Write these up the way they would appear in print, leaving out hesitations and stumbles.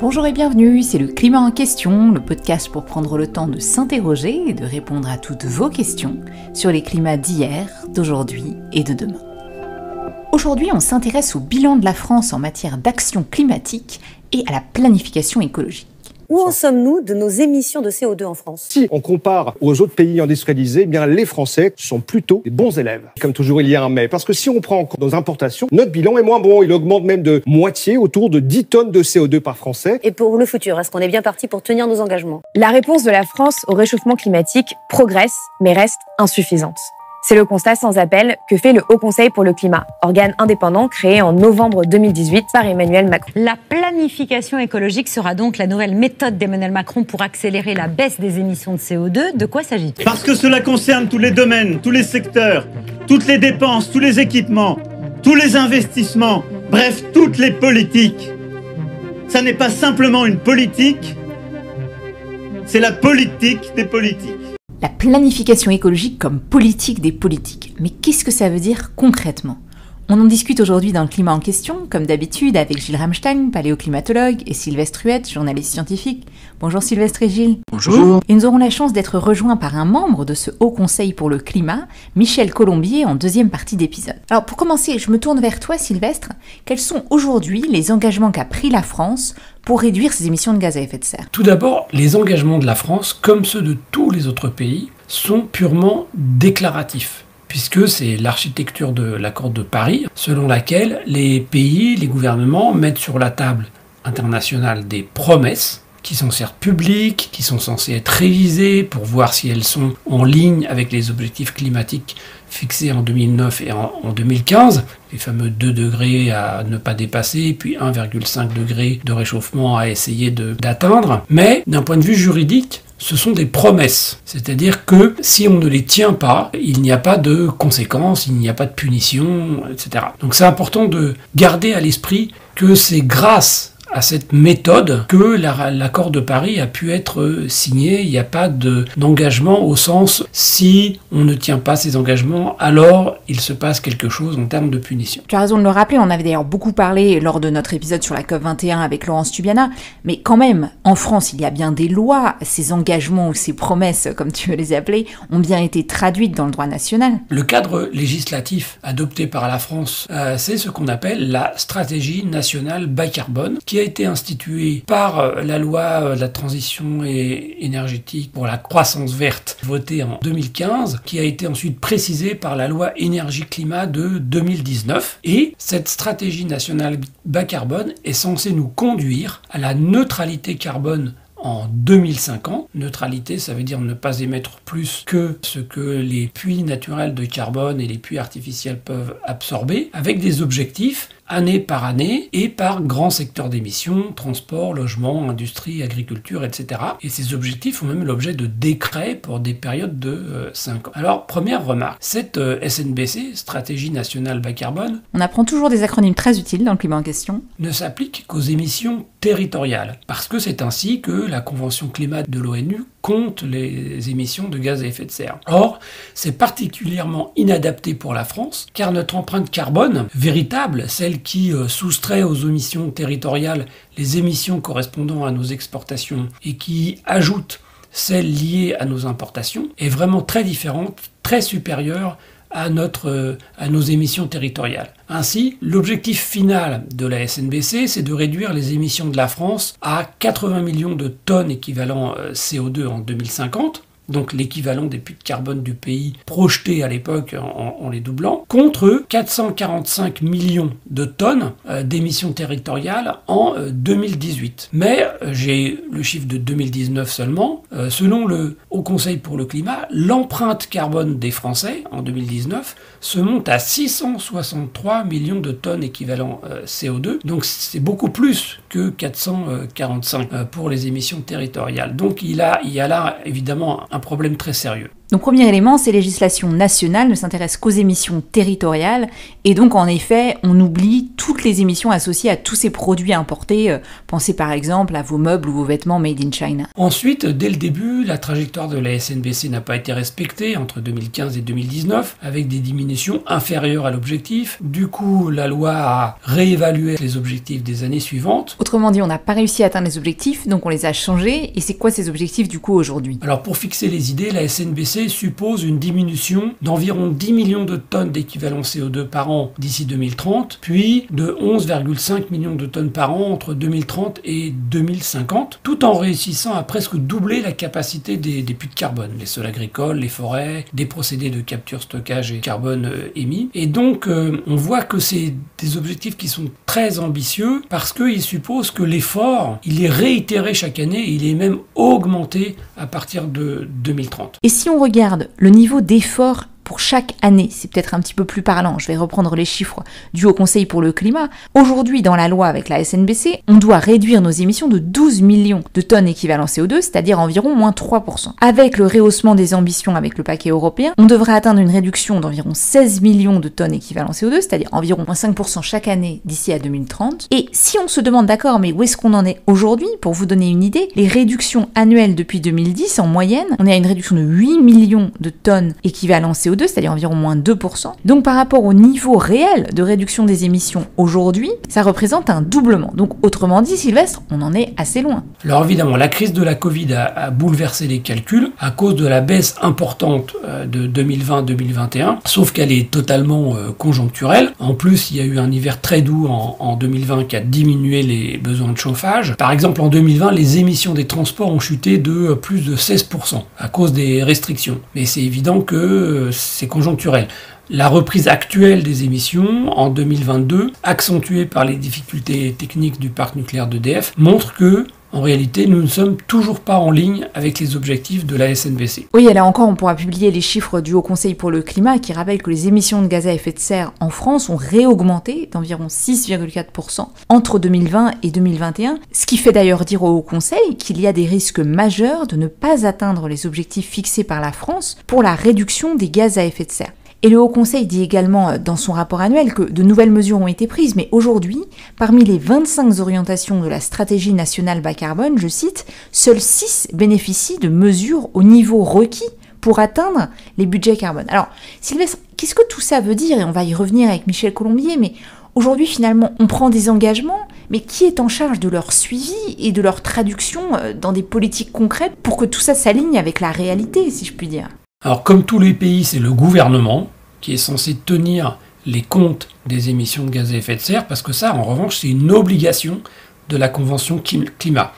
Bonjour et bienvenue, c'est le Climat en question, le podcast pour prendre le temps de s'interroger et de répondre à toutes vos questions sur les climats d'hier, d'aujourd'hui et de demain. Aujourd'hui, on s'intéresse au bilan de la France en matière d'action climatique et à la planification écologique. Où en sommes-nous de nos émissions de CO2 en France ? Si on compare aux autres pays industrialisés, eh bien les Français sont plutôt des bons élèves. Comme toujours, il y a un mais. Parce que si on prend en compte nos importations, notre bilan est moins bon. Il augmente même de moitié, autour de 10 tonnes de CO2 par Français. Et pour le futur, est-ce qu'on est bien parti pour tenir nos engagements ? La réponse de la France au réchauffement climatique progresse, mais reste insuffisante. C'est le constat sans appel que fait le Haut Conseil pour le climat, organe indépendant créé en novembre 2018 par Emmanuel Macron. La planification écologique sera donc la nouvelle méthode d'Emmanuel Macron pour accélérer la baisse des émissions de CO2. De quoi s'agit-il ? Parce que cela concerne tous les domaines, tous les secteurs, toutes les dépenses, tous les équipements, tous les investissements, bref, toutes les politiques. Ça n'est pas simplement une politique, c'est la politique des politiques. La planification écologique comme politique des politiques. Mais qu'est-ce que ça veut dire concrètement ? On en discute aujourd'hui dans le Climat en question, comme d'habitude, avec Gilles Ramstein, paléoclimatologue, et Sylvestre Huette, journaliste scientifique. Bonjour Sylvestre et Gilles. Bonjour. Et nous aurons la chance d'être rejoints par un membre de ce Haut Conseil pour le climat, Michel Colombier, en deuxième partie d'épisode. Alors pour commencer, je me tourne vers toi Sylvestre. Quels sont aujourd'hui les engagements qu'a pris la France pour réduire ses émissions de gaz à effet de serre ? Tout d'abord, les engagements de la France, comme ceux de tous les autres pays, sont purement déclaratifs, puisque c'est l'architecture de l'accord de Paris, selon laquelle les pays, les gouvernements mettent sur la table internationale des promesses qui sont certes publiques, qui sont censées être révisées pour voir si elles sont en ligne avec les objectifs climatiques fixés en 2009 et en 2015, les fameux 2 degrés à ne pas dépasser, puis 1,5 degré de réchauffement à essayer d'atteindre. Mais d'un point de vue juridique, ce sont des promesses, c'est-à-dire que si on ne les tient pas, il n'y a pas de conséquences, il n'y a pas de punition, etc. Donc c'est important de garder à l'esprit que c'est grâce à cette méthode que l'accord de Paris a pu être signé. Il n'y a pas d'engagement au sens si on ne tient pas ces engagements, alors il se passe quelque chose en termes de punition. Tu as raison de le rappeler, on avait d'ailleurs beaucoup parlé lors de notre épisode sur la COP21 avec Laurence Tubiana, mais quand même, en France, il y a bien des lois, ces engagements ou ces promesses, comme tu veux les appeler, ont bien été traduites dans le droit national. Le cadre législatif adopté par la France, c'est ce qu'on appelle la stratégie nationale bas carbone, qui a été instituée par la loi de la transition énergétique pour la croissance verte, votée en 2015, qui a été ensuite précisée par la loi énergie-climat de 2019. Et cette stratégie nationale bas carbone est censée nous conduire à la neutralité carbone en 2050. Neutralité, ça veut dire ne pas émettre plus que ce que les puits naturels de carbone et les puits artificiels peuvent absorber, avec des objectifs année par année et par grands secteurs d'émissions, transport, logement, industrie, agriculture, etc. Et ces objectifs font même l'objet de décrets pour des périodes de 5 ans. Alors, première remarque, cette SNBC, Stratégie Nationale Bas Carbone, on apprend toujours des acronymes très utiles dans le climat en question, ne s'applique qu'aux émissions territoriales, parce que c'est ainsi que la Convention climat de l'ONU compte les émissions de gaz à effet de serre. Or, c'est particulièrement inadapté pour la France, car notre empreinte carbone, véritable, celle qui soustrait aux émissions territoriales les émissions correspondant à nos exportations et qui ajoute celles liées à nos importations, est vraiment très différente, très supérieure à nos émissions territoriales. Ainsi, l'objectif final de la SNBC, c'est de réduire les émissions de la France à 80 millions de tonnes équivalent CO2 en 2050, donc l'équivalent des puits de carbone du pays projetés à l'époque en les doublant, contre 445 millions de tonnes d'émissions territoriales en 2018. Mais j'ai le chiffre de 2019 seulement. Selon le Haut Conseil pour le climat, l'empreinte carbone des Français en 2019 se monte à 663 millions de tonnes équivalent CO2. Donc c'est beaucoup plus que 445 pour les émissions territoriales. Donc il y a là évidemment un problème très sérieux. Donc premier élément, ces législations nationales ne s'intéressent qu'aux émissions territoriales et donc en effet, on oublie toutes les émissions associées à tous ces produits importés. Pensez par exemple à vos meubles ou vos vêtements made in China. Ensuite, dès le début, la trajectoire de la SNBC n'a pas été respectée entre 2015 et 2019 avec des diminutions inférieures à l'objectif. Du coup, la loi a réévalué les objectifs des années suivantes. Autrement dit, on n'a pas réussi à atteindre les objectifs, donc on les a changés. Et c'est quoi ces objectifs du coup aujourd'hui? Alors pour fixer les idées, la SNBC suppose une diminution d'environ 10 millions de tonnes d'équivalent CO2 par an d'ici 2030, puis de 11,5 millions de tonnes par an entre 2030 et 2050, tout en réussissant à presque doubler la capacité des puits de carbone, les sols agricoles, les forêts, des procédés de capture, stockage et carbone émis. Et donc on voit que c'est des objectifs qui sont très ambitieux parce qu'ils supposent que l'effort, il est réitéré chaque année, il est même augmenté à partir de 2030. Et si on regarde le niveau d'effort pour chaque année, c'est peut-être un petit peu plus parlant, je vais reprendre les chiffres du Haut Conseil pour le climat. Aujourd'hui, dans la loi avec la SNBC, on doit réduire nos émissions de 12 millions de tonnes équivalent CO2, c'est-à-dire environ moins 3%. Avec le rehaussement des ambitions avec le paquet européen, on devrait atteindre une réduction d'environ 16 millions de tonnes équivalent CO2, c'est-à-dire environ moins 5% chaque année d'ici à 2030. Et si on se demande d'accord, mais où est-ce qu'on en est aujourd'hui? Pour vous donner une idée, les réductions annuelles depuis 2010, en moyenne, on est à une réduction de 8 millions de tonnes équivalent CO2, c'est-à-dire environ moins 2%. Donc par rapport au niveau réel de réduction des émissions aujourd'hui, ça représente un doublement. Donc autrement dit, Sylvestre, on en est assez loin. Alors évidemment, la crise de la Covid a bouleversé les calculs à cause de la baisse importante de 2020-2021, sauf qu'elle est totalement conjoncturelle. En plus, il y a eu un hiver très doux en 2020 qui a diminué les besoins de chauffage. Par exemple, en 2020, les émissions des transports ont chuté de plus de 16% à cause des restrictions. Mais c'est évident que c'est conjoncturel. La reprise actuelle des émissions en 2022, accentuée par les difficultés techniques du parc nucléaire d'EDF, montre que en réalité, nous ne sommes toujours pas en ligne avec les objectifs de la SNBC. Oui, et là encore, on pourra publier les chiffres du Haut Conseil pour le climat qui rappellent que les émissions de gaz à effet de serre en France ont réaugmenté d'environ 6,4% entre 2020 et 2021, ce qui fait d'ailleurs dire au Haut Conseil qu'il y a des risques majeurs de ne pas atteindre les objectifs fixés par la France pour la réduction des gaz à effet de serre. Et le Haut Conseil dit également dans son rapport annuel que de nouvelles mesures ont été prises, mais aujourd'hui, parmi les 25 orientations de la stratégie nationale bas carbone, je cite, seules 6 bénéficient de mesures au niveau requis pour atteindre les budgets carbone. Alors, Sylvestre, qu'est-ce que tout ça veut dire? Et on va y revenir avec Michel Colombier, mais aujourd'hui, finalement, on prend des engagements, mais qui est en charge de leur suivi et de leur traduction dans des politiques concrètes pour que tout ça s'aligne avec la réalité, si je puis dire? Alors, comme tous les pays, c'est le gouvernement qui est censé tenir les comptes des émissions de gaz à effet de serre, parce que ça, en revanche, c'est une obligation de la Convention climat.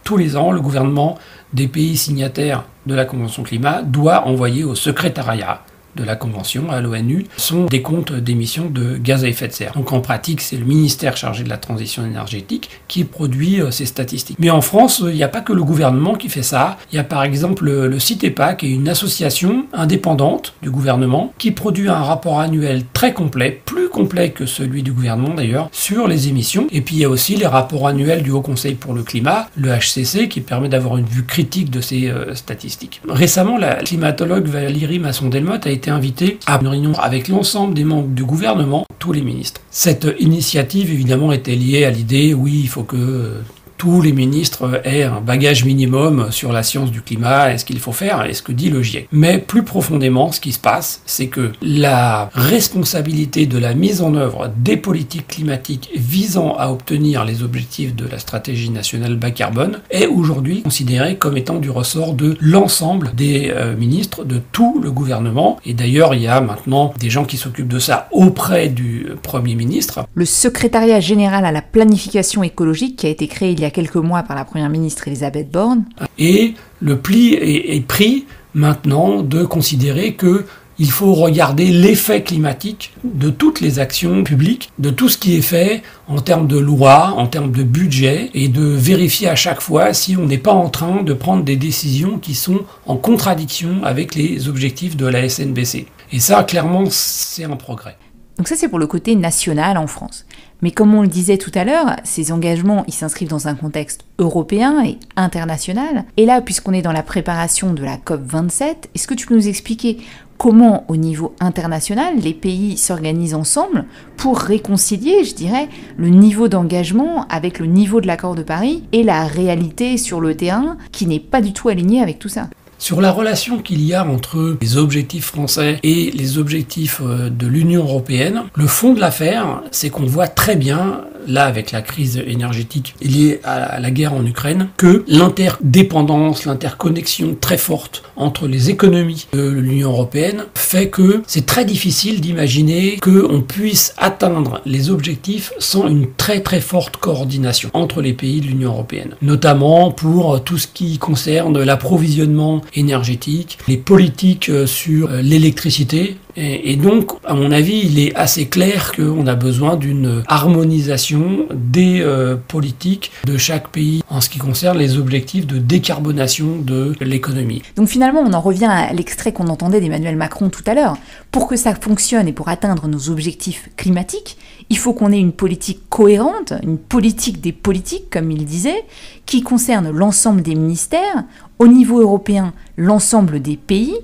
Tous les ans, le gouvernement des pays signataires de la Convention climat doit envoyer au secrétariat de la Convention, à l'ONU, sont des comptes d'émissions de gaz à effet de serre. Donc en pratique, c'est le ministère chargé de la transition énergétique qui produit ces statistiques. Mais en France, il n'y a pas que le gouvernement qui fait ça. Il y a par exemple le CITEPA, qui est une association indépendante du gouvernement, qui produit un rapport annuel très complet, plus complet que celui du gouvernement d'ailleurs, sur les émissions. Et puis il y a aussi les rapports annuels du Haut Conseil pour le climat, le HCC, qui permet d'avoir une vue critique de ces statistiques. Récemment, la climatologue Valérie Masson-Delmotte a été invité à une réunion avec l'ensemble des membres du gouvernement, tous les ministres. Cette initiative, évidemment, était liée à l'idée, oui, il faut que tous les ministres aient un bagage minimum sur la science du climat et ce qu'il faut faire et ce que dit le GIEC. Mais plus profondément, ce qui se passe, c'est que la responsabilité de la mise en œuvre des politiques climatiques visant à obtenir les objectifs de la stratégie nationale bas carbone est aujourd'hui considérée comme étant du ressort de l'ensemble des ministres de tout le gouvernement. Et d'ailleurs, il y a maintenant des gens qui s'occupent de ça auprès du Premier ministre. Le secrétariat général à la planification écologique qui a été créé il y a quelques mois par la Première ministre Elisabeth Borne. Et le pli est pris maintenant de considérer que il faut regarder l'effet climatique de toutes les actions publiques, de tout ce qui est fait en termes de loi, en termes de budget, et de vérifier à chaque fois si on n'est pas en train de prendre des décisions qui sont en contradiction avec les objectifs de la SNBC. Et ça, clairement, c'est un progrès. Donc ça, c'est pour le côté national en France. Mais comme on le disait tout à l'heure, ces engagements, ils s'inscrivent dans un contexte européen et international. Et là, puisqu'on est dans la préparation de la COP27, est-ce que tu peux nous expliquer comment, au niveau international, les pays s'organisent ensemble pour réconcilier, je dirais, le niveau d'engagement avec le niveau de l'accord de Paris et la réalité sur le terrain qui n'est pas du tout alignée avec tout ça? Sur la relation qu'il y a entre les objectifs français et les objectifs de l'Union européenne, le fond de l'affaire, c'est qu'on voit très bien, là avec la crise énergétique liée à la guerre en Ukraine, que l'interdépendance, l'interconnexion très forte entre les économies de l'Union européenne fait que c'est très difficile d'imaginer qu'on puisse atteindre les objectifs sans une très très forte coordination entre les pays de l'Union européenne, notamment pour tout ce qui concerne l'approvisionnement énergétique, les politiques sur l'électricité. Et donc, à mon avis, il est assez clair qu'on a besoin d'une harmonisation des politiques de chaque pays en ce qui concerne les objectifs de décarbonation de l'économie. Donc finalement, on en revient à l'extrait qu'on entendait d'Emmanuel Macron tout à l'heure. Pour que ça fonctionne et pour atteindre nos objectifs climatiques, il faut qu'on ait une politique cohérente, une politique des politiques, comme il disait, qui concerne l'ensemble des ministères, au niveau européen, l'ensemble des pays.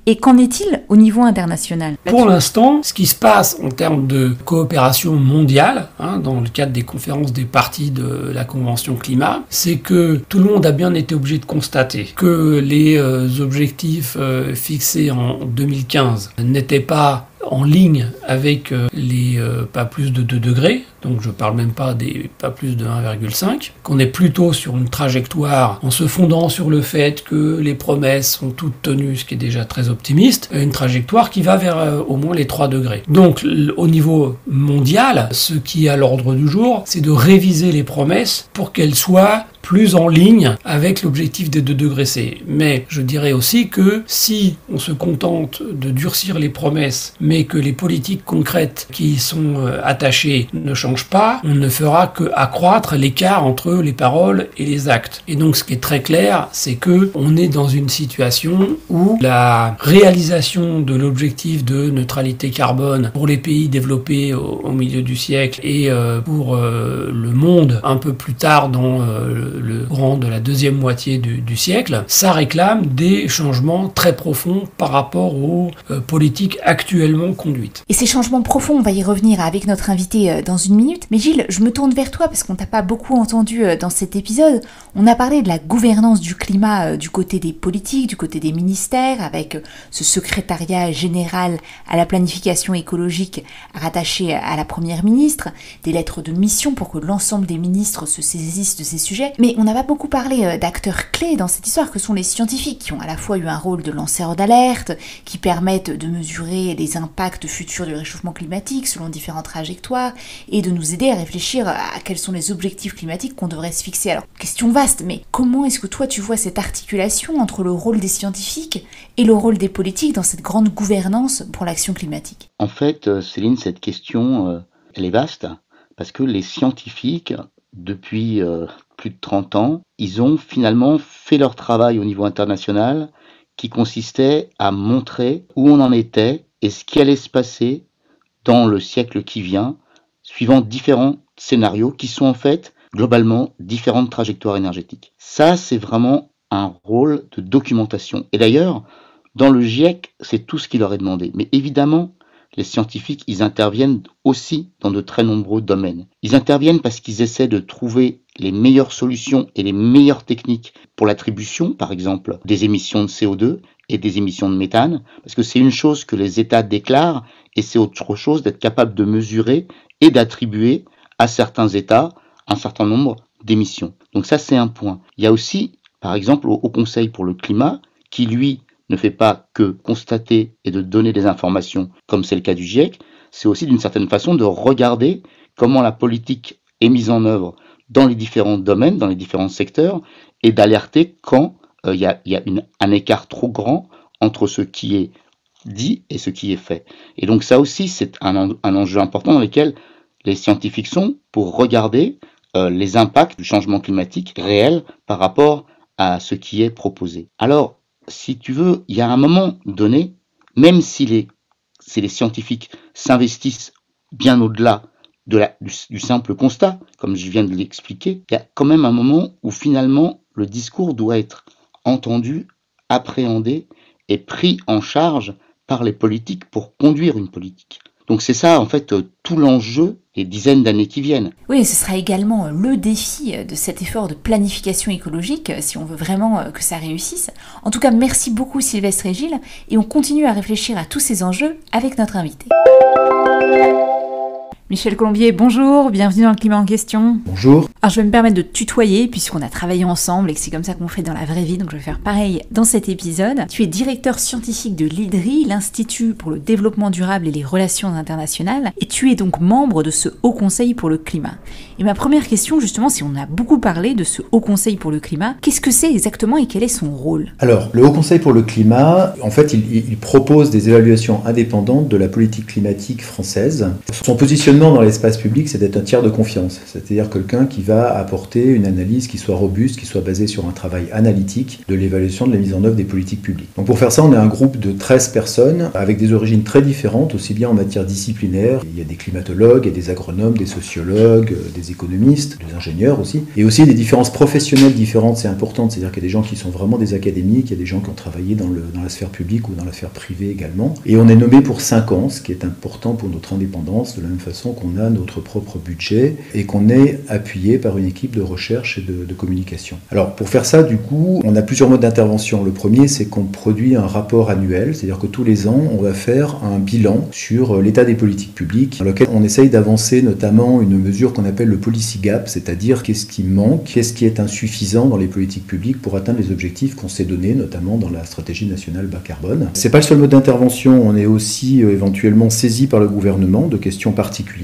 Et qu'en est-il au niveau international? Pour l'instant, ce qui se passe en termes de coopération mondiale, dans le cadre des conférences des parties de la Convention climat, c'est que tout le monde a bien été obligé de constater que les objectifs fixés en 2015 n'étaient pas en ligne avec les pas plus de 2 degrés, donc je parle même pas des pas plus de 1,5, qu'on est plutôt sur une trajectoire en se fondant sur le fait que les promesses sont toutes tenues, ce qui est déjà très optimiste, une trajectoire qui va vers au moins les 3 degrés. Donc au niveau mondial, ce qui est à l'ordre du jour, c'est de réviser les promesses pour qu'elles soient plus en ligne avec l'objectif des 2 degrés C. Mais je dirais aussi que si on se contente de durcir les promesses, mais que les politiques concrètes qui y sont attachées ne changent pas, on ne fera qu'accroître l'écart entre les paroles et les actes. Et donc ce qui est très clair, c'est que on est dans une situation où la réalisation de l'objectif de neutralité carbone pour les pays développés au milieu du siècle et pour le monde un peu plus tard dans le courant de la deuxième moitié du siècle, ça réclame des changements très profonds par rapport aux politiques actuellement conduites. Et ces changements profonds, on va y revenir avec notre invité dans une minute. Mais Gilles, je me tourne vers toi parce qu'on t'a pas beaucoup entendu dans cet épisode. On a parlé de la gouvernance du climat du côté des politiques, du côté des ministères, avec ce secrétariat général à la planification écologique rattaché à la première ministre, des lettres de mission pour que l'ensemble des ministres se saisissent de ces sujets. Mais on n'a pas beaucoup parlé d'acteurs clés dans cette histoire que sont les scientifiques qui ont à la fois eu un rôle de lanceurs d'alerte, qui permettent de mesurer les impacts futurs du réchauffement climatique selon différentes trajectoires et de nous aider à réfléchir à quels sont les objectifs climatiques qu'on devrait se fixer. Alors, question vaste, mais comment est-ce que toi tu vois cette articulation entre le rôle des scientifiques et le rôle des politiques dans cette grande gouvernance pour l'action climatique? En fait, Céline, cette question, elle est vaste parce que les scientifiques, depuis plus de 30 ans, ils ont finalement fait leur travail au niveau international qui consistait à montrer où on en était et ce qui allait se passer dans le siècle qui vient, suivant différents scénarios qui sont en fait globalement différentes trajectoires énergétiques. Ça, c'est vraiment un rôle de documentation. Et d'ailleurs, dans le GIEC, c'est tout ce qui leur est demandé. Mais évidemment, les scientifiques, ils interviennent aussi dans de très nombreux domaines. Ils interviennent parce qu'ils essaient de trouver les meilleures solutions et les meilleures techniques pour l'attribution, par exemple, des émissions de CO2 et des émissions de méthane, parce que c'est une chose que les États déclarent et c'est autre chose d'être capable de mesurer et d'attribuer à certains États un certain nombre d'émissions. Donc ça, c'est un point. Il y a aussi, par exemple, au Conseil pour le climat, qui lui ne fait pas que constater et de donner des informations, comme c'est le cas du GIEC, c'est aussi d'une certaine façon de regarder comment la politique est mise en œuvre dans les différents domaines, dans les différents secteurs, et d'alerter quand il y a un écart trop grand entre ce qui est dit et ce qui est fait. Et donc ça aussi, c'est un enjeu important dans lequel les scientifiques sont pour regarder les impacts du changement climatique réel par rapport à ce qui est proposé. Alors, si tu veux, il y a un moment donné, même si les scientifiques s'investissent bien au-delà du simple constat, comme je viens de l'expliquer. Il y a quand même un moment où finalement le discours doit être entendu, appréhendé et pris en charge par les politiques pour conduire une politique. Donc c'est ça en fait tout l'enjeu des dizaines d'années qui viennent. Oui, ce sera également le défi de cet effort de planification écologique si on veut vraiment que ça réussisse. En tout cas, merci beaucoup Sylvestre et Gilles et on continue à réfléchir à tous ces enjeux avec notre invité. Michel Colombier, bonjour, bienvenue dans le Climat en question. Bonjour. Alors je vais me permettre de tutoyer puisqu'on a travaillé ensemble et que c'est comme ça qu'on fait dans la vraie vie, donc je vais faire pareil dans cet épisode. Tu es directeur scientifique de l'IDRI, l'Institut pour le développement durable et les relations internationales, et tu es donc membre de ce Haut Conseil pour le climat. Et ma première question justement, si on a beaucoup parlé de ce Haut Conseil pour le climat, qu'est-ce que c'est exactement et quel est son rôle ? Alors, le Haut Conseil pour le climat, en fait, il propose des évaluations indépendantes de la politique climatique française. Son positionnement dans l'espace public, c'est d'être un tiers de confiance, c'est-à-dire quelqu'un qui va apporter une analyse qui soit robuste, qui soit basée sur un travail analytique de l'évaluation de la mise en œuvre des politiques publiques. Donc pour faire ça, on est un groupe de 13 personnes avec des origines très différentes, aussi bien en matière disciplinaire. Il y a des climatologues, il y a des agronomes, des sociologues, des économistes, des ingénieurs aussi, et aussi des différences professionnelles différentes, c'est important, c'est-à-dire qu'il y a des gens qui sont vraiment des académiques, il y a des gens qui ont travaillé dans la sphère publique ou dans la sphère privée également, et on est nommé pour 5 ans, ce qui est important pour notre indépendance, de la même façon qu'on a notre propre budget et qu'on est appuyé par une équipe de recherche et de communication. Alors pour faire ça, du coup, on a plusieurs modes d'intervention. Le premier, c'est qu'on produit un rapport annuel, c'est-à-dire que tous les ans, on va faire un bilan sur l'état des politiques publiques, dans lequel on essaye d'avancer notamment une mesure qu'on appelle le policy gap, c'est-à-dire qu'est-ce qui manque, qu'est-ce qui est insuffisant dans les politiques publiques pour atteindre les objectifs qu'on s'est donnés, notamment dans la stratégie nationale bas carbone. C'est pas le seul mode d'intervention, on est aussi éventuellement saisi par le gouvernement de questions particulières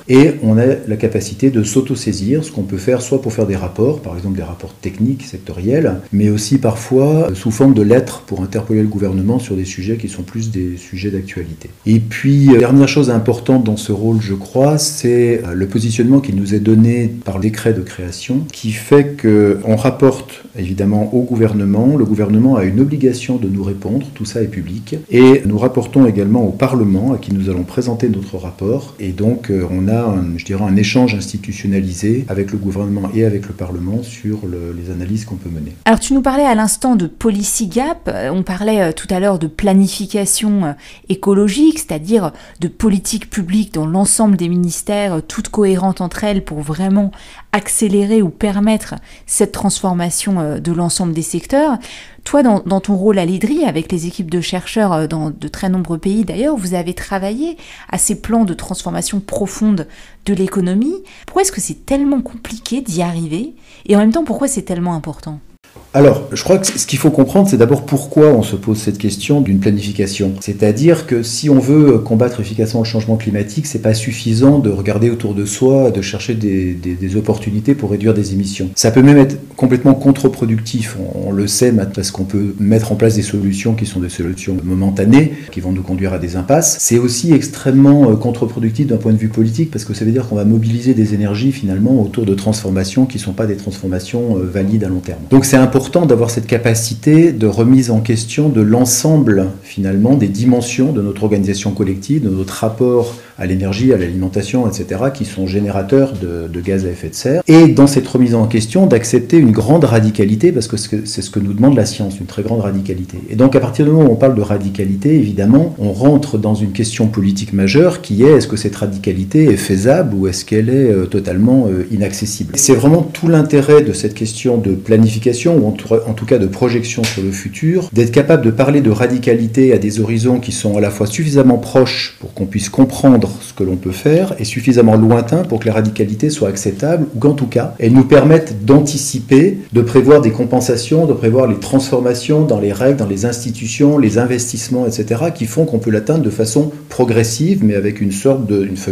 et on a la capacité de s'auto-saisir, ce qu'on peut faire soit pour faire des rapports, par exemple des rapports techniques, sectoriels, mais aussi parfois sous forme de lettres pour interpeller le gouvernement sur des sujets qui sont plus des sujets d'actualité. Et puis, dernière chose importante dans ce rôle, je crois, c'est le positionnement qui nous est donné par le décret de création, qui fait qu'on rapporte évidemment au gouvernement. Le gouvernement a une obligation de nous répondre, tout ça est public, et nous rapportons également au Parlement, à qui nous allons présenter notre rapport, et donc on a un échange institutionnalisé avec le gouvernement et avec le Parlement sur les analyses qu'on peut mener. Alors tu nous parlais à l'instant de policy gap, on parlait tout à l'heure de planification écologique, c'est-à-dire de politique publique dans l'ensemble des ministères, toutes cohérentes entre elles pour vraiment accélérer ou permettre cette transformation de l'ensemble des secteurs. Toi, dans ton rôle à l'IDRI, avec les équipes de chercheurs dans de très nombreux pays d'ailleurs, vous avez travaillé à ces plans de transformation profonde de l'économie. Pourquoi est-ce que c'est tellement compliqué d'y arriver ? Et en même temps, pourquoi c'est tellement important ? Alors, je crois que ce qu'il faut comprendre, c'est d'abord pourquoi on se pose cette question d'une planification. C'est-à-dire que si on veut combattre efficacement le changement climatique, c'est pas suffisant de regarder autour de soi, de chercher des opportunités pour réduire des émissions. Ça peut même être complètement contre-productif. On le sait parce qu'on peut mettre en place des solutions qui sont des solutions momentanées, qui vont nous conduire à des impasses. C'est aussi extrêmement contre-productif d'un point de vue politique, parce que ça veut dire qu'on va mobiliser des énergies finalement autour de transformations qui ne sont pas des transformations valides à long terme. Donc c'est important d'avoir cette capacité de remise en question de l'ensemble finalement des dimensions de notre organisation collective, de notre rapport à l'énergie, à l'alimentation, etc., qui sont générateurs de gaz à effet de serre. Et dans cette remise en question, d'accepter une grande radicalité, parce que c'est ce que nous demande la science, une très grande radicalité. Et donc à partir du moment où on parle de radicalité, évidemment, on rentre dans une question politique majeure qui est-ce que cette radicalité est faisable ou est-ce qu'elle est totalement inaccessible ? C'est vraiment tout l'intérêt de cette question de planification, ou en tout cas de projection sur le futur, d'être capable de parler de radicalité à des horizons qui sont à la fois suffisamment proches pour qu'on puisse comprendre ce que l'on peut faire et suffisamment lointains pour que la radicalité soit acceptable ou qu'en tout cas, elles nous permettent d'anticiper, de prévoir des compensations, de prévoir les transformations dans les règles, dans les institutions, les investissements, etc., qui font qu'on peut l'atteindre de façon progressive, mais avec une feuille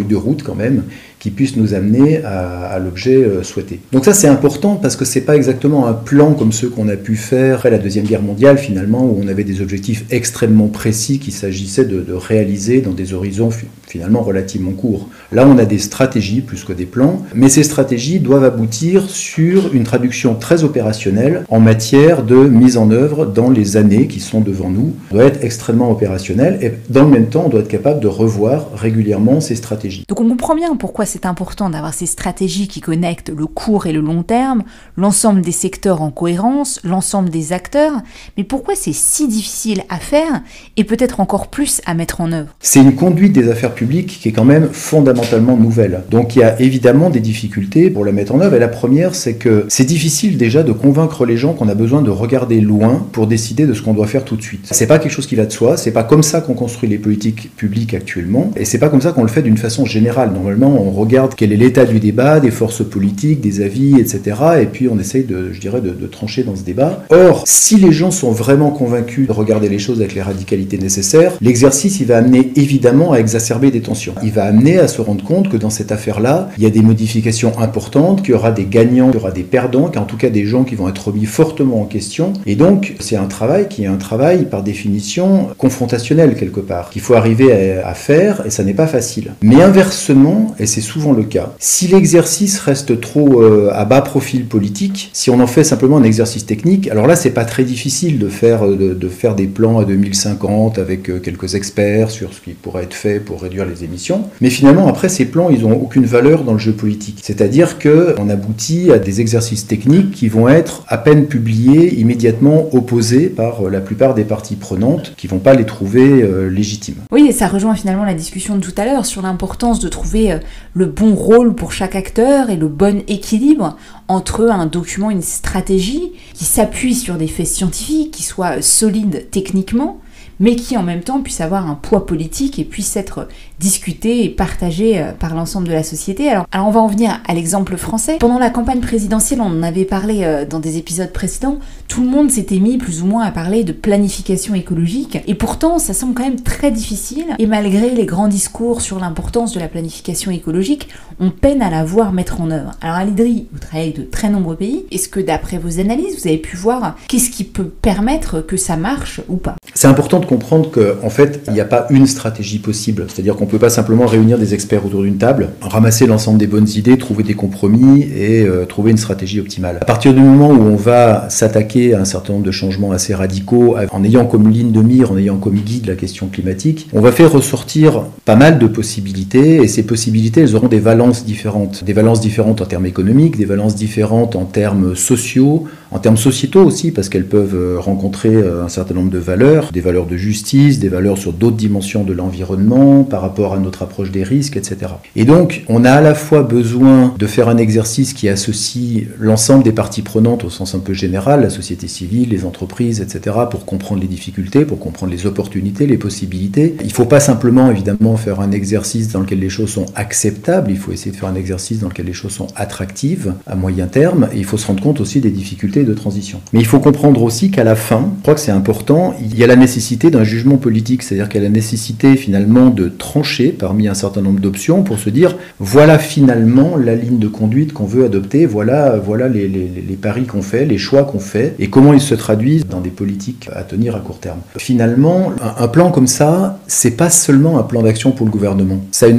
de route quand même, qui puisse nous amener à l'objet souhaité. Donc ça c'est important parce que c'est pas exactement un plan comme ceux qu'on a pu faire après la Deuxième Guerre mondiale finalement, où on avait des objectifs extrêmement précis qu'il s'agissait de réaliser dans des horizons finalement relativement court. Là, on a des stratégies plus que des plans, mais ces stratégies doivent aboutir sur une traduction très opérationnelle en matière de mise en œuvre dans les années qui sont devant nous. On doit être extrêmement opérationnel et dans le même temps, on doit être capable de revoir régulièrement ces stratégies. Donc on comprend bien pourquoi c'est important d'avoir ces stratégies qui connectent le court et le long terme, l'ensemble des secteurs en cohérence, l'ensemble des acteurs, mais pourquoi c'est si difficile à faire et peut-être encore plus à mettre en œuvre? C'est une conduite des affaires publiques qui est quand même fondamentalement nouvelle. Donc il y a évidemment des difficultés pour la mettre en œuvre et la première, c'est que c'est difficile déjà de convaincre les gens qu'on a besoin de regarder loin pour décider de ce qu'on doit faire tout de suite. C'est pas quelque chose qui va de soi, c'est pas comme ça qu'on construit les politiques publiques actuellement et c'est pas comme ça qu'on le fait d'une façon générale. Normalement, on regarde quel est l'état du débat, des forces politiques, des avis, etc. et puis on essaye de trancher dans ce débat. Or, si les gens sont vraiment convaincus de regarder les choses avec les radicalités nécessaires, l'exercice, il va amener évidemment à exacerber des tensions. Il va amener à se rendre compte que dans cette affaire-là, il y a des modifications importantes, qu'il y aura des gagnants, qu'il y aura des perdants, qu'en tout cas des gens qui vont être remis fortement en question. Et donc, c'est un travail qui est un travail, par définition, confrontationnel quelque part, qu'il faut arriver à faire, et ça n'est pas facile. Mais inversement, et c'est souvent le cas, si l'exercice reste trop à bas profil politique, si on en fait simplement un exercice technique, alors là, c'est pas très difficile de faire des plans à 2050 avec quelques experts sur ce qui pourrait être fait pour réduire les émissions. Mais finalement, après, ces plans, ils n'ont aucune valeur dans le jeu politique. C'est-à-dire qu'on aboutit à des exercices techniques qui vont être à peine publiés, immédiatement opposés par la plupart des parties prenantes, qui ne vont pas les trouver légitimes. Oui, et ça rejoint finalement la discussion de tout à l'heure sur l'importance de trouver le bon rôle pour chaque acteur et le bon équilibre entre un document, une stratégie qui s'appuie sur des faits scientifiques, qui soit solide techniquement, mais qui en même temps puisse avoir un poids politique et puisse être discuté et partagé par l'ensemble de la société. Alors on va en venir à l'exemple français. Pendant la campagne présidentielle, on en avait parlé dans des épisodes précédents, tout le monde s'était mis plus ou moins à parler de planification écologique, et pourtant ça semble quand même très difficile, et malgré les grands discours sur l'importance de la planification écologique, on peine à la voir mettre en œuvre. Alors à l'IDRI, vous travaillez avec de très nombreux pays, est-ce que d'après vos analyses, vous avez pu voir qu'est-ce qui peut permettre que ça marche ou pas? C'est important de comprendre qu'en fait, il n'y a pas une stratégie possible. C'est-à-dire qu'on ne peut pas simplement réunir des experts autour d'une table, ramasser l'ensemble des bonnes idées, trouver des compromis et trouver une stratégie optimale. À partir du moment où on va s'attaquer à un certain nombre de changements assez radicaux, en ayant comme ligne de mire, en ayant comme guide la question climatique, on va faire ressortir pas mal de possibilités, et ces possibilités, elles auront des valences différentes. Des valences différentes en termes économiques, des valences différentes en termes sociaux, en termes sociétaux aussi, parce qu'elles peuvent rencontrer un certain nombre de valeurs, des valeurs de justice, des valeurs sur d'autres dimensions de l'environnement, par rapport à notre approche des risques, etc. Et donc, on a à la fois besoin de faire un exercice qui associe l'ensemble des parties prenantes au sens un peu général, la société civile, les entreprises, etc., pour comprendre les difficultés, pour comprendre les opportunités, les possibilités. Il ne faut pas simplement, évidemment, faire un exercice dans lequel les choses sont acceptables, il faut essayer de faire un exercice dans lequel les choses sont attractives à moyen terme, et il faut se rendre compte aussi des difficultés de transition. Mais il faut comprendre aussi qu'à la fin, je crois que c'est important, il y a la nécessité d'un jugement politique, c'est-à-dire qu'il y a la nécessité finalement de trancher parmi un certain nombre d'options pour se dire voilà finalement la ligne de conduite qu'on veut adopter, voilà les paris qu'on fait, les choix qu'on fait et comment ils se traduisent dans des politiques à tenir à court terme. Finalement, un plan comme ça, c'est pas seulement un plan d'action pour le gouvernement. Ça a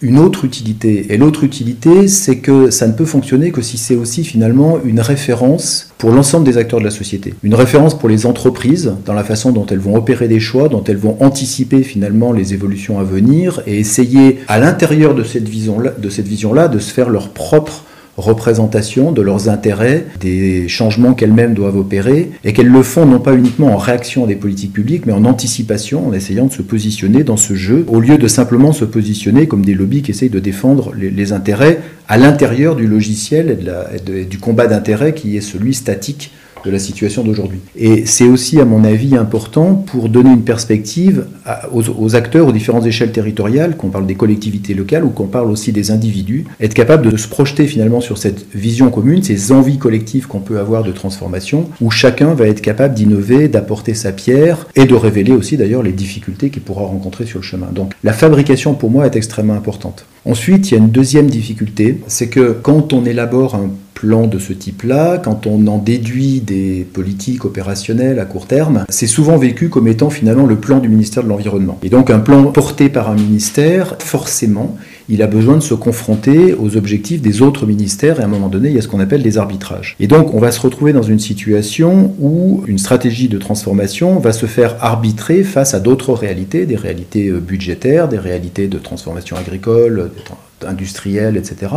une autre utilité. Et l'autre utilité, c'est que ça ne peut fonctionner que si c'est aussi finalement une référence pour l'ensemble des acteurs de la société. Une référence pour les entreprises dans la façon dont elles vont opérer des choix, dont elles vont anticiper finalement les évolutions à venir et essayer à l'intérieur de cette vision-là de se faire leur propre représentation de leurs intérêts, des changements qu'elles-mêmes doivent opérer, et qu'elles le font non pas uniquement en réaction à des politiques publiques, mais en anticipation, en essayant de se positionner dans ce jeu, au lieu de simplement se positionner comme des lobbies qui essayent de défendre les intérêts à l'intérieur du logiciel et du combat d'intérêts qui est celui statique de la situation d'aujourd'hui. Et c'est aussi, à mon avis, important pour donner une perspective aux acteurs aux différentes échelles territoriales, qu'on parle des collectivités locales ou qu'on parle aussi des individus, être capable de se projeter finalement sur cette vision commune, ces envies collectives qu'on peut avoir de transformation, où chacun va être capable d'innover, d'apporter sa pierre et de révéler aussi d'ailleurs les difficultés qu'il pourra rencontrer sur le chemin. Donc la fabrication pour moi est extrêmement importante. Ensuite, il y a une deuxième difficulté, c'est que quand on élabore un plan de ce type-là, quand on en déduit des politiques opérationnelles à court terme, c'est souvent vécu comme étant finalement le plan du ministère de l'Environnement. Et donc un plan porté par un ministère, forcément, il a besoin de se confronter aux objectifs des autres ministères et à un moment donné, il y a ce qu'on appelle des arbitrages. Et donc on va se retrouver dans une situation où une stratégie de transformation va se faire arbitrer face à d'autres réalités, des réalités budgétaires, des réalités de transformation agricole, industrielle, etc.,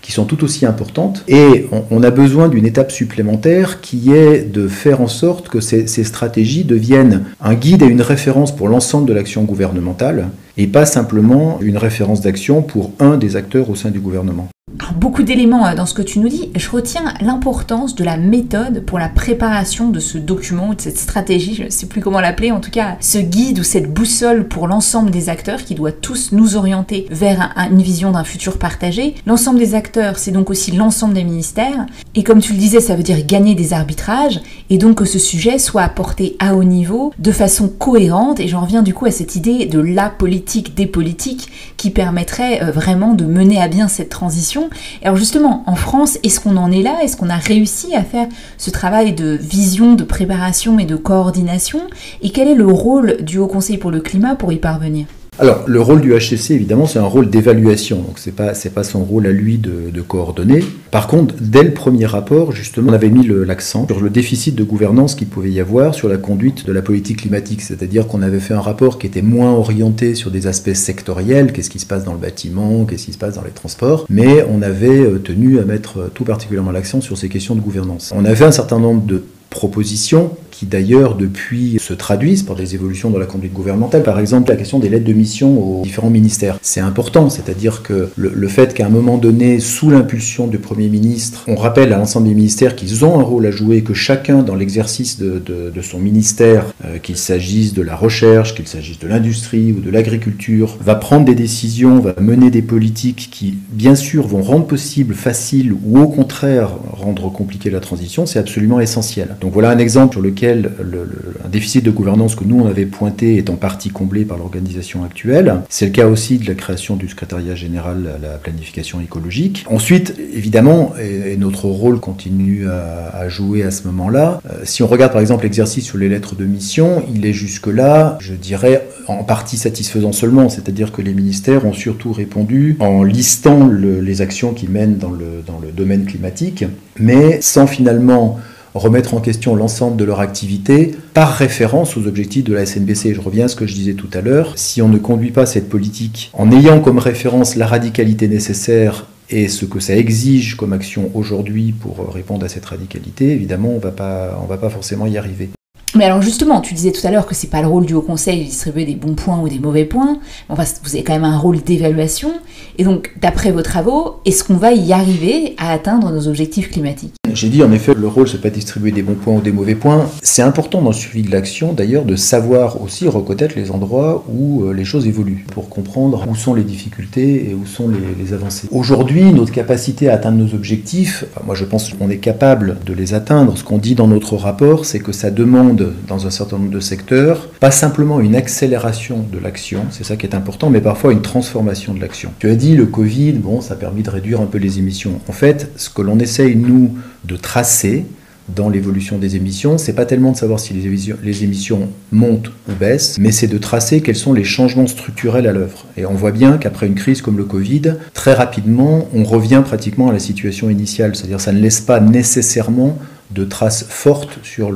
qui sont tout aussi importantes. Et on a besoin d'une étape supplémentaire qui est de faire en sorte que ces stratégies deviennent un guide et une référence pour l'ensemble de l'action gouvernementale et pas simplement une référence d'action pour un des acteurs au sein du gouvernement. Alors, beaucoup d'éléments dans ce que tu nous dis. Je retiens l'importance de la méthode pour la préparation de ce document ou de cette stratégie, je ne sais plus comment l'appeler, en tout cas ce guide ou cette boussole pour l'ensemble des acteurs qui doit tous nous orienter vers une vision d'un futur partagé. L'ensemble des acteurs, c'est donc aussi l'ensemble des ministères. Et comme tu le disais, ça veut dire gagner des arbitrages et donc que ce sujet soit apporté à haut niveau de façon cohérente. Et j'en reviens du coup à cette idée de la politique des politiques qui permettrait vraiment de mener à bien cette transition. Alors justement, en France, est-ce qu'on en est là? Est-ce qu'on a réussi à faire ce travail de vision, de préparation et de coordination? Et quel est le rôle du Haut Conseil pour le climat pour y parvenir? Alors, le rôle du HCC, évidemment, c'est un rôle d'évaluation. Donc, c'est pas son rôle à lui de coordonner. Par contre, dès le premier rapport, justement, on avait mis l'accent sur le déficit de gouvernance qu'il pouvait y avoir sur la conduite de la politique climatique. C'est-à-dire qu'on avait fait un rapport qui était moins orienté sur des aspects sectoriels, qu'est-ce qui se passe dans le bâtiment, qu'est-ce qui se passe dans les transports, mais on avait tenu à mettre tout particulièrement l'accent sur ces questions de gouvernance. On avait un certain nombre de propositions qui d'ailleurs depuis se traduisent par des évolutions dans la conduite gouvernementale. Par exemple, la question des lettres de mission aux différents ministères. C'est important, c'est-à-dire que le fait qu'à un moment donné, sous l'impulsion du Premier ministre, on rappelle à l'ensemble des ministères qu'ils ont un rôle à jouer, que chacun dans l'exercice de son ministère, qu'il s'agisse de la recherche, qu'il s'agisse de l'industrie ou de l'agriculture, va prendre des décisions, va mener des politiques qui, bien sûr, vont rendre possible, facile ou au contraire rendre compliquée la transition, c'est absolument essentiel. Donc voilà un exemple sur lequel un déficit de gouvernance que nous on avait pointé est en partie comblé par l'organisation actuelle. C'est le cas aussi de la création du secrétariat général à la planification écologique. Ensuite, évidemment, et notre rôle continue à jouer à ce moment-là. Si on regarde par exemple l'exercice sur les lettres de mission, il est jusque-là, je dirais, en partie satisfaisant seulement, c'est-à-dire que les ministères ont surtout répondu en listant les actions qu'ils mènent dans le domaine climatique, mais sans finalement remettre en question l'ensemble de leur activité par référence aux objectifs de la SNBC. Je reviens à ce que je disais tout à l'heure. Si on ne conduit pas cette politique en ayant comme référence la radicalité nécessaire et ce que ça exige comme action aujourd'hui pour répondre à cette radicalité, évidemment, on va pas forcément y arriver. Mais alors justement, tu disais tout à l'heure que c'est pas le rôle du Haut Conseil de distribuer des bons points ou des mauvais points. Enfin, vous avez quand même un rôle d'évaluation. Et donc, d'après vos travaux, est-ce qu'on va y arriver à atteindre nos objectifs climatiques? J'ai dit en effet, le rôle c'est pas distribuer des bons points ou des mauvais points. C'est important dans le suivi de l'action d'ailleurs de savoir aussi reconnaître les endroits où les choses évoluent pour comprendre où sont les difficultés et où sont les avancées. Aujourd'hui, notre capacité à atteindre nos objectifs, moi je pense qu'on est capable de les atteindre. Ce qu'on dit dans notre rapport, c'est que ça demande dans un certain nombre de secteurs, pas simplement une accélération de l'action, c'est ça qui est important, mais parfois une transformation de l'action. Tu as dit le Covid, bon, ça a permis de réduire un peu les émissions. En fait, ce que l'on essaye, nous, de tracer dans l'évolution des émissions, c'est pas tellement de savoir si les émissions montent ou baissent, mais c'est de tracer quels sont les changements structurels à l'œuvre. Et on voit bien qu'après une crise comme le Covid, très rapidement, on revient pratiquement à la situation initiale, c'est-à-dire ça ne laisse pas nécessairement de traces fortes sur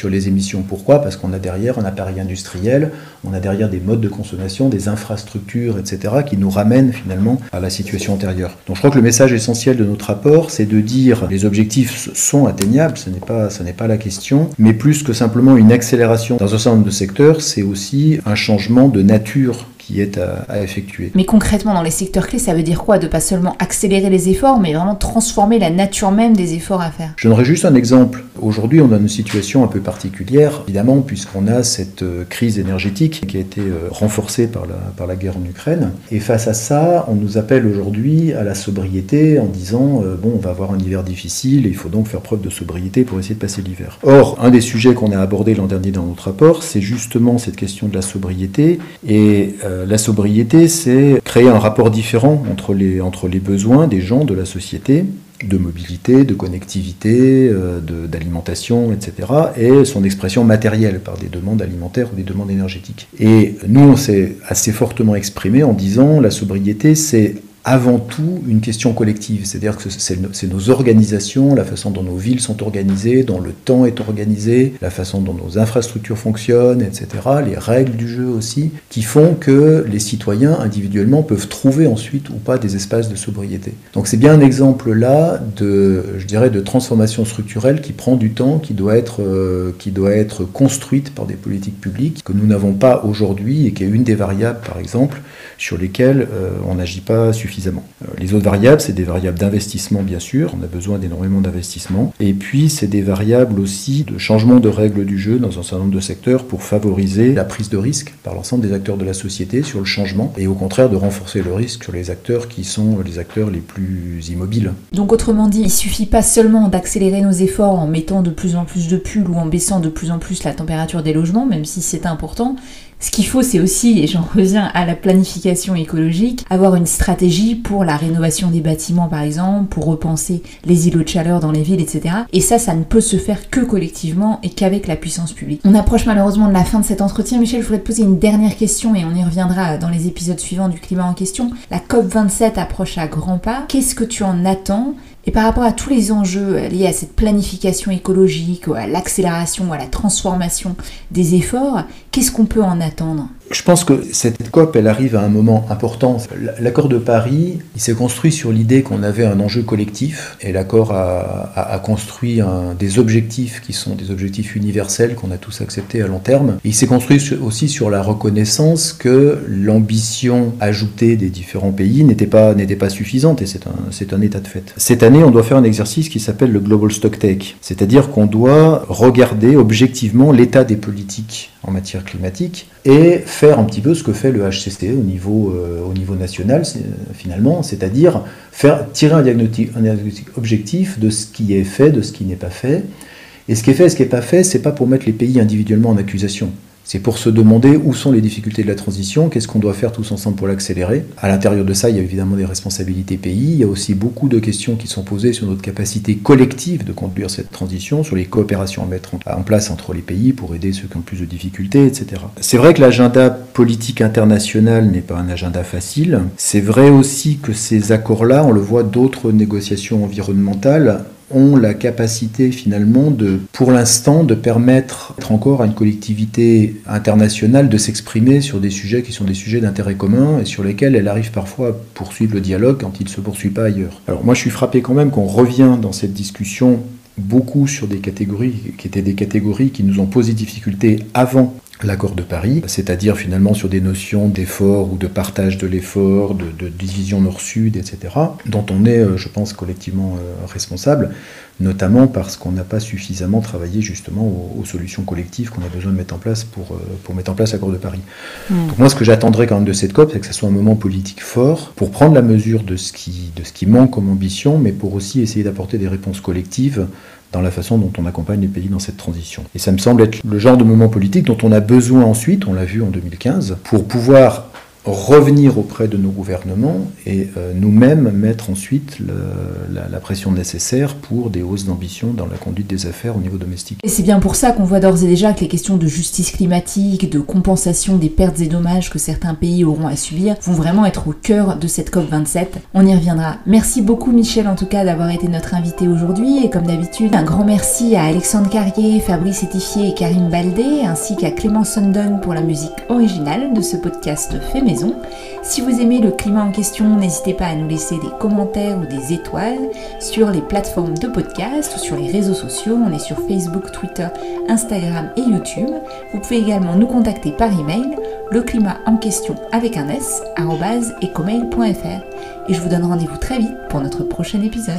les émissions. Pourquoi ? Parce qu'on a derrière un appareil industriel, on a derrière des modes de consommation, des infrastructures, etc., qui nous ramènent finalement à la situation antérieure. Donc je crois que le message essentiel de notre rapport, c'est de dire les objectifs sont atteignables, ce n'est pas la question, mais plus que simplement une accélération dans un certain nombre de secteurs, c'est aussi un changement de nature qui est à effectuer. Mais concrètement, dans les secteurs clés, ça veut dire quoi? De pas seulement accélérer les efforts, mais vraiment transformer la nature même des efforts à faire. Je donnerai juste un exemple. Aujourd'hui, on a une situation un peu particulière, évidemment, puisqu'on a cette crise énergétique qui a été renforcée par la guerre en Ukraine. Et face à ça, on nous appelle aujourd'hui à la sobriété en disant bon, on va avoir un hiver difficile et il faut donc faire preuve de sobriété pour essayer de passer l'hiver. Or, un des sujets qu'on a abordé l'an dernier dans notre rapport, c'est justement cette question de la sobriété. Et la sobriété, c'est créer un rapport différent entre les besoins des gens, de la société, de mobilité, de connectivité, d'alimentation, etc., et son expression matérielle par des demandes alimentaires ou des demandes énergétiques. Et nous, on s'est assez fortement exprimé en disant la sobriété, c'est avant tout une question collective, c'est-à-dire que c'est nos organisations, la façon dont nos villes sont organisées, dont le temps est organisé, la façon dont nos infrastructures fonctionnent, etc., les règles du jeu aussi, qui font que les citoyens individuellement peuvent trouver ensuite ou pas des espaces de sobriété. Donc c'est bien un exemple là de transformation structurelle qui prend du temps, qui doit être construite par des politiques publiques que nous n'avons pas aujourd'hui et qui est une des variables, par exemple, sur lesquelles on n'agit pas suffisamment. Les autres variables, c'est des variables d'investissement, bien sûr, on a besoin d'énormément d'investissement, et puis c'est des variables aussi de changement de règles du jeu dans un certain nombre de secteurs pour favoriser la prise de risque par l'ensemble des acteurs de la société sur le changement, et au contraire de renforcer le risque sur les acteurs qui sont les acteurs les plus immobiles. Donc autrement dit, il ne suffit pas seulement d'accélérer nos efforts en mettant de plus en plus de pulls ou en baissant de plus en plus la température des logements, même si c'est important. Ce qu'il faut, c'est aussi, et j'en reviens à la planification écologique, avoir une stratégie pour la rénovation des bâtiments, par exemple, pour repenser les îlots de chaleur dans les villes, etc. Et ça ne peut se faire que collectivement et qu'avec la puissance publique. On approche malheureusement de la fin de cet entretien. Michel, je voudrais te poser une dernière question et on y reviendra dans les épisodes suivants du climat en question. La COP27 approche à grands pas. Qu'est-ce que tu en attends ? Et par rapport à tous les enjeux liés à cette planification écologique, à l'accélération, à la transformation des efforts, qu'est-ce qu'on peut en attendre ? Je pense que cette COP, elle arrive à un moment important. L'accord de Paris, il s'est construit sur l'idée qu'on avait un enjeu collectif, et l'accord a construit des objectifs qui sont des objectifs universels qu'on a tous acceptés à long terme. Et il s'est construit aussi sur la reconnaissance que l'ambition ajoutée des différents pays n'était pas suffisante, et c'est un état de fait. Cette année, on doit faire un exercice qui s'appelle le Global Stocktake, c'est-à-dire qu'on doit regarder objectivement l'état des politiques en matière climatique et faire un petit peu ce que fait le HCC au niveau national finalement, c'est-à-dire tirer un diagnostic objectif de ce qui est fait, de ce qui n'est pas fait. Et ce qui est fait et ce qui n'est pas fait, c'est pas pour mettre les pays individuellement en accusation. C'est pour se demander où sont les difficultés de la transition, qu'est-ce qu'on doit faire tous ensemble pour l'accélérer. À l'intérieur de ça, il y a évidemment des responsabilités pays, il y a aussi beaucoup de questions qui sont posées sur notre capacité collective de conduire cette transition, sur les coopérations à mettre en place entre les pays pour aider ceux qui ont plus de difficultés, etc. C'est vrai que l'agenda politique international n'est pas un agenda facile. C'est vrai aussi que ces accords-là, on le voit, d'autres négociations environnementales ont la capacité finalement pour l'instant, de permettre encore à une collectivité internationale de s'exprimer sur des sujets qui sont des sujets d'intérêt commun et sur lesquels elle arrive parfois à poursuivre le dialogue quand il ne se poursuit pas ailleurs. Alors moi je suis frappé quand même qu'on revient dans cette discussion beaucoup sur des catégories qui étaient des catégories qui nous ont posé difficulté avant l'accord de Paris, c'est-à-dire finalement sur des notions d'effort ou de partage de l'effort, de division nord-sud, etc., dont on est, je pense, collectivement responsable, notamment parce qu'on n'a pas suffisamment travaillé justement aux solutions collectives qu'on a besoin de mettre en place pour mettre en place l'accord de Paris. Donc moi, ce que j'attendrais quand même de cette COP, c'est que ce soit un moment politique fort pour prendre la mesure de ce qui manque comme ambition, mais pour aussi essayer d'apporter des réponses collectives dans la façon dont on accompagne les pays dans cette transition. Et ça me semble être le genre de moment politique dont on a besoin ensuite, on l'a vu en 2015, pour pouvoir revenir auprès de nos gouvernements et nous-mêmes mettre ensuite la pression nécessaire pour des hausses d'ambition dans la conduite des affaires au niveau domestique. Et c'est bien pour ça qu'on voit d'ores et déjà que les questions de justice climatique, de compensation des pertes et dommages que certains pays auront à subir vont vraiment être au cœur de cette COP27. On y reviendra. Merci beaucoup Michel en tout cas d'avoir été notre invité aujourd'hui et comme d'habitude un grand merci à Alexandre Carrier, Fabrice Étifier et Karim Baldé ainsi qu'à Clément Sundon pour la musique originale de ce podcast fait maison. Si vous aimez le climat en question, n'hésitez pas à nous laisser des commentaires ou des étoiles sur les plateformes de podcast ou sur les réseaux sociaux. On est sur Facebook, Twitter, Instagram et YouTube. Vous pouvez également nous contacter par email, leclimatenquestion avec un s @ecomail.fr. Et je vous donne rendez-vous très vite pour notre prochain épisode.